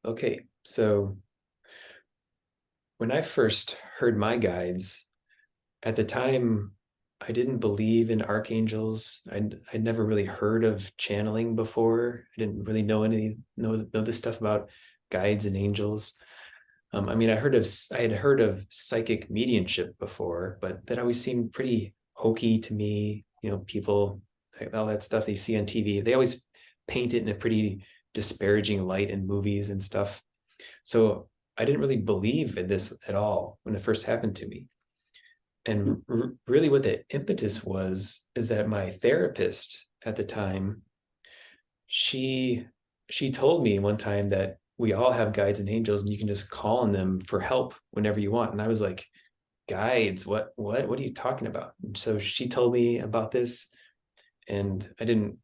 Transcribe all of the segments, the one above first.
Okay, so when I first heard my guides, at the time, I didn't believe in archangels. I'd never really heard of channeling before. I didn't really know this stuff about guides and angels. I mean, I had heard of psychic mediumship before, but that always seemed pretty hokey to me. You know, people, like, all that stuff they see on TV, they always paint it in a pretty disparaging light in movies and stuff. So I didn't really believe in this at all when it first happened to me. And really, what the impetus was is that my therapist at the time, she she told me one time that we all have guides and angels, and you can just call on them for help whenever you want. And I was like, guides? What are you talking about? And so she told me about this, and I didn't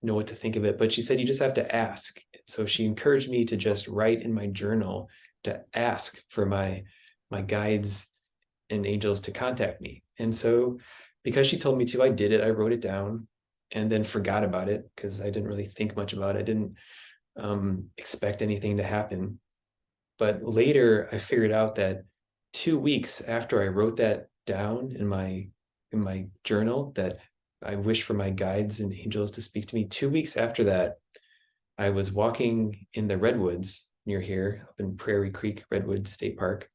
know what to think of it, but she said you just have to ask. So she encouraged me to just write in my journal to ask for my guides and angels to contact me. And so because she told me to, I did it. I wrote it down and then forgot about it because I didn't really think much about it. I didn't expect anything to happen. But later I figured out that 2 weeks after I wrote that down in my journal that I wish for my guides and angels to speak to me, 2 weeks after that, I was walking in the redwoods near here, up in Prairie Creek Redwood State Park,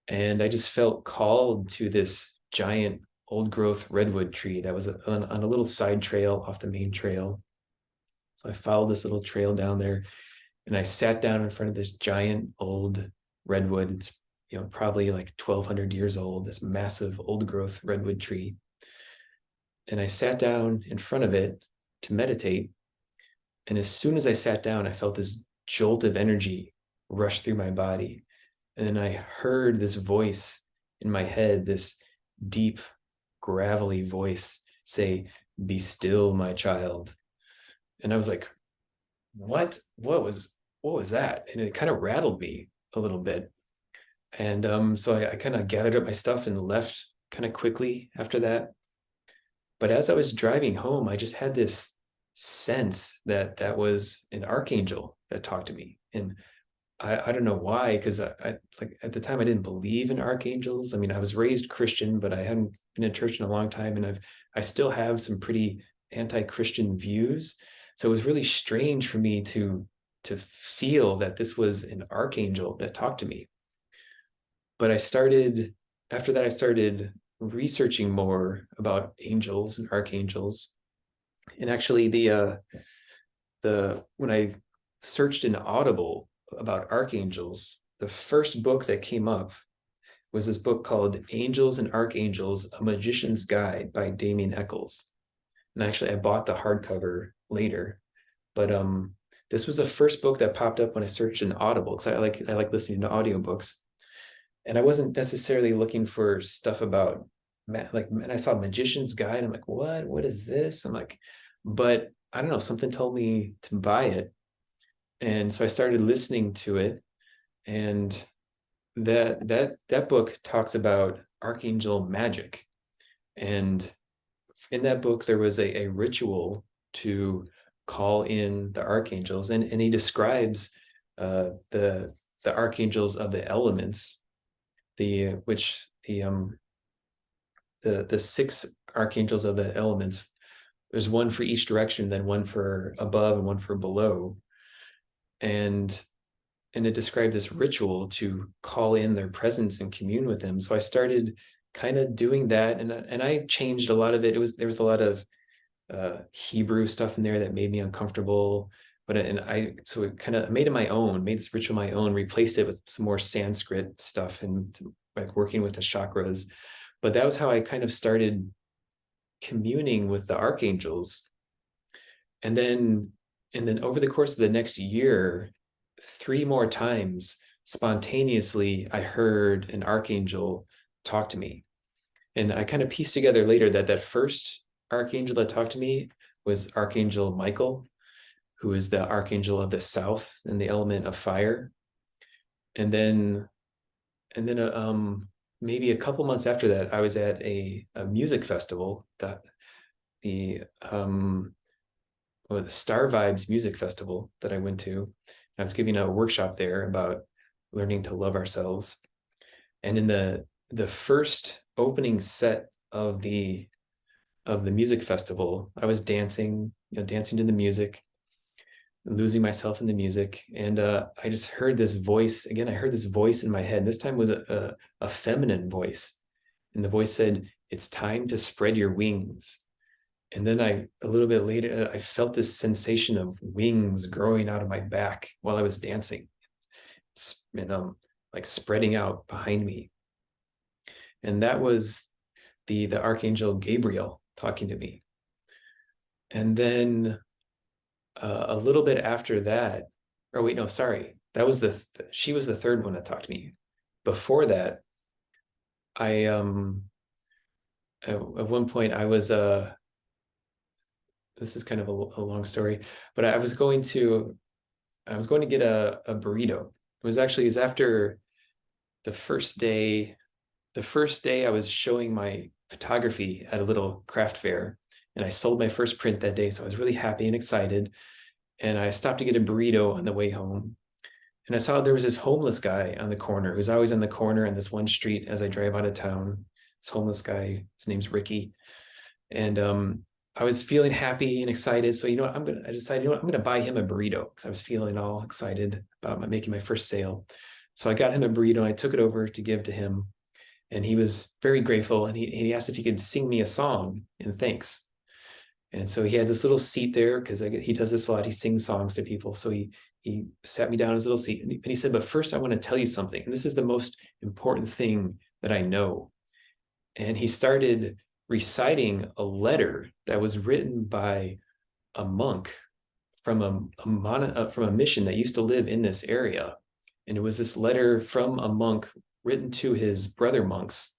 and I just felt called to this giant old growth redwood tree that was on a little side trail off the main trail. So I followed this little trail down there, and I sat down in front of this giant old redwood. It's probably like 1,200 years old, this massive old growth redwood tree. And I sat down in front of it to meditate. And as soon as I sat down, I felt this jolt of energy rush through my body. And then I heard this voice in my head, this deep, gravelly voice say, "Be still, my child." And I was like, what? What was that? And it kind of rattled me a little bit. And so I kind of gathered up my stuff and left kind of quickly after that. But as I was driving home, I just had this sense that that was an archangel that talked to me. And I don't know why, because I like at the time I didn't believe in archangels. I mean, I was raised Christian, but I hadn't been in church in a long time, and I still have some pretty anti-Christian views. So it was really strange for me to feel that this was an archangel that talked to me. But after that, I started researching more about angels and archangels. And actually, the when I searched in Audible about archangels, the first book that came up was this book called Angels and Archangels, A Magician's Guide by Damien Eccles. And actually, I bought the hardcover later. But this was the first book that popped up when I searched in Audible, because I like listening to audiobooks. And I wasn't necessarily looking for stuff about like, and I saw Magician's Guide. I'm like, what is this? I'm like, but I don't know, something told me to buy it. And so I started listening to it. And that book talks about archangel magic. And in that book, there was a ritual to call in the archangels, and he describes the archangels of the elements, the six archangels of the elements. There's one for each direction, then one for above and one for below. And it described this ritual to call in their presence and commune with them. So I started kind of doing that, and I changed a lot of it. There was a lot of Hebrew stuff in there that made me uncomfortable. But so it kind of made it my own, made this ritual my own, replaced it with some more Sanskrit stuff and like working with the chakras. But that was how I kind of started communing with the archangels. And then over the course of the next year, 3 more times spontaneously, I heard an archangel talk to me. And I kind of pieced together later that that first archangel that talked to me was Archangel Michael, who is the archangel of the south and the element of fire. And then maybe a couple months after that, I was at a music festival that the the Star Vibes Music Festival that I went to. I was giving a workshop there about learning to love ourselves. And in the first opening set of the music festival, I was dancing, dancing to the music, losing myself in the music. And I just heard this voice again. I heard this voice in my head. This time was a feminine voice. And the voice said, "It's time to spread your wings." And then a little bit later, I felt this sensation of wings growing out of my back while I was dancing, and like spreading out behind me. And that was the Archangel Gabriel talking to me. And then a little bit after that, or wait, no, sorry, that was she was the third one that talked to me. Before that, I at one point I was this is kind of a long story, but I was going to get a burrito. It was after the first day. The first day I was showing my photography at a little craft fair, and I sold my first print that day. So I was really happy and excited. And I stopped to get a burrito on the way home. And I saw there was this homeless guy on the corner who's always on the corner on this one street as I drive out of town. This homeless guy, his name's Ricky. And I was feeling happy and excited. So, I decided, I'm going to buy him a burrito because I was feeling all excited about making my first sale. So I got him a burrito and I took it over to give to him. And he was very grateful. And he asked if he could sing me a song in thanks. And so he had this little seat there because he does this a lot. He sings songs to people. So he sat me down in his little seat and he said, "But first I want to tell you something. And this is the most important thing that I know." And he started reciting a letter that was written by a monk from from a mission that used to live in this area. And it was this letter from a monk written to his brother monks.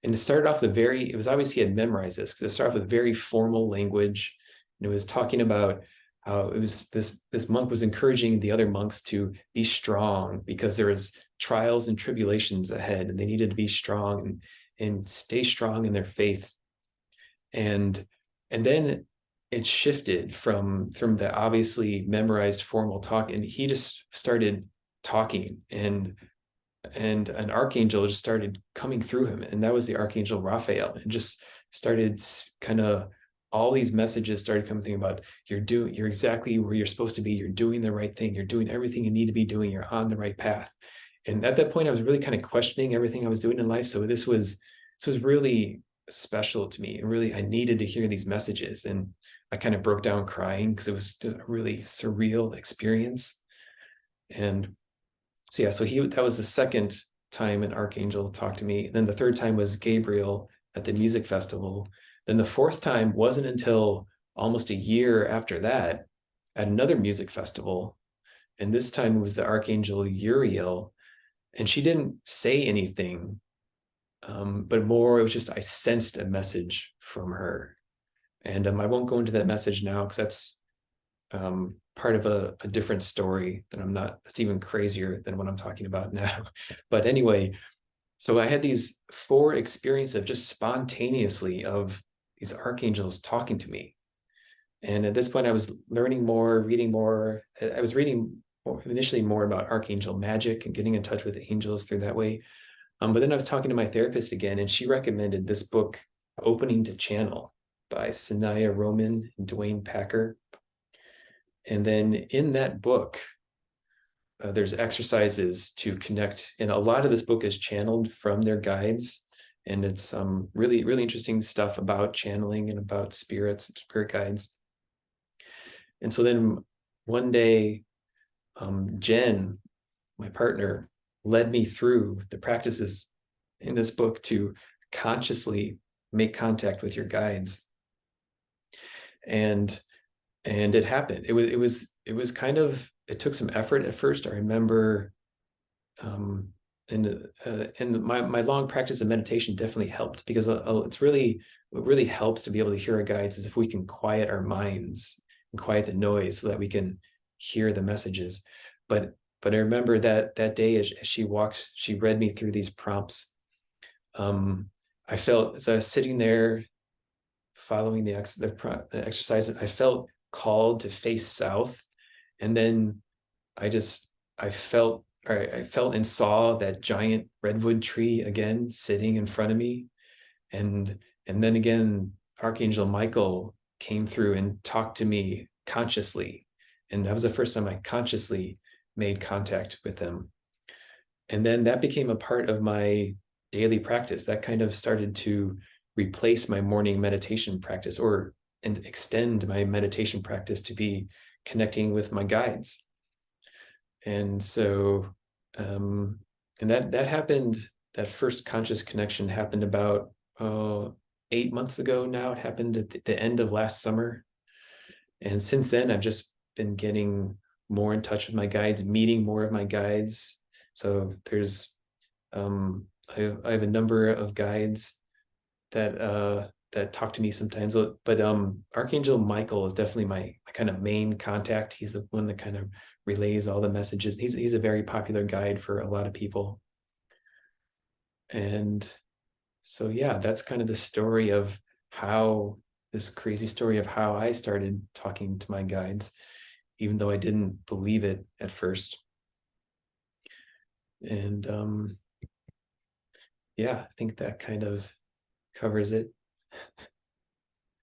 And it was obvious he had memorized this because it started with very formal language. And it was talking about how it was this monk was encouraging the other monks to be strong because there was trials and tribulations ahead, and they needed to be strong and stay strong in their faith. And then it shifted from the obviously memorized formal talk, and he just started talking, and an archangel just started coming through him, and that was the Archangel Raphael, and just started kind of all these messages started coming about you're exactly where you're supposed to be, you're doing the right thing, you're doing everything you need to be doing, you're on the right path. And at that point I was really kind of questioning everything I was doing in life. So this was really special to me, and really I needed to hear these messages. And I kind of broke down crying because it was just a really surreal experience. And so yeah, that was the second time an archangel talked to me. Then the third time was Gabriel at the music festival. Then the fourth time wasn't until almost a year after that at another music festival. And this time it was the Archangel Uriel. And she didn't say anything, but more, it was just I sensed a message from her. And I won't go into that message now because that's part of a different story that's even crazier than what I'm talking about now. But anyway, so I had these 4 experiences of just spontaneously of these archangels talking to me. And at this point I was learning more, reading more. I was reading initially more about archangel magic and getting in touch with angels through that way. But then I was talking to my therapist again, and she recommended this book, Opening to Channel, by Sanaya Roman and Dwayne Packer. And then in that book, there's exercises to connect. And a lot of this book is channeled from their guides. And it's really, really interesting stuff about channeling and about spirits, spirit guides. And so then one day, Jen, my partner, led me through the practices in this book to consciously make contact with your guides. And it happened. It was kind of, it took some effort at first. I remember, and my long practice of meditation definitely helped, because what really helps to be able to hear our guides is if we can quiet our minds and quiet the noise so that we can hear the messages. But I remember that day as she read me through these prompts. I felt, as I was sitting there following the exercise, I felt called to face south. And then I just I felt and saw that giant redwood tree again sitting in front of me. And then again, Archangel Michael came through and talked to me consciously. And that was the first time I consciously made contact with him. And then that became a part of my daily practice. That kind of started to replace my morning meditation practice, or and extend my meditation practice to be connecting with my guides. And so and that happened, that first conscious connection happened about 8 months ago now. It happened at the end of last summer. And since then, I've just been getting more in touch with my guides, meeting more of my guides. So there's I have a number of guides that talk to me sometimes, but Archangel Michael is definitely my kind of main contact. He's the one that kind of relays all the messages. He's a very popular guide for a lot of people. And so yeah, that's kind of the story of how this crazy story of how I started talking to my guides, even though I didn't believe it at first. And yeah, I think that kind of covers it.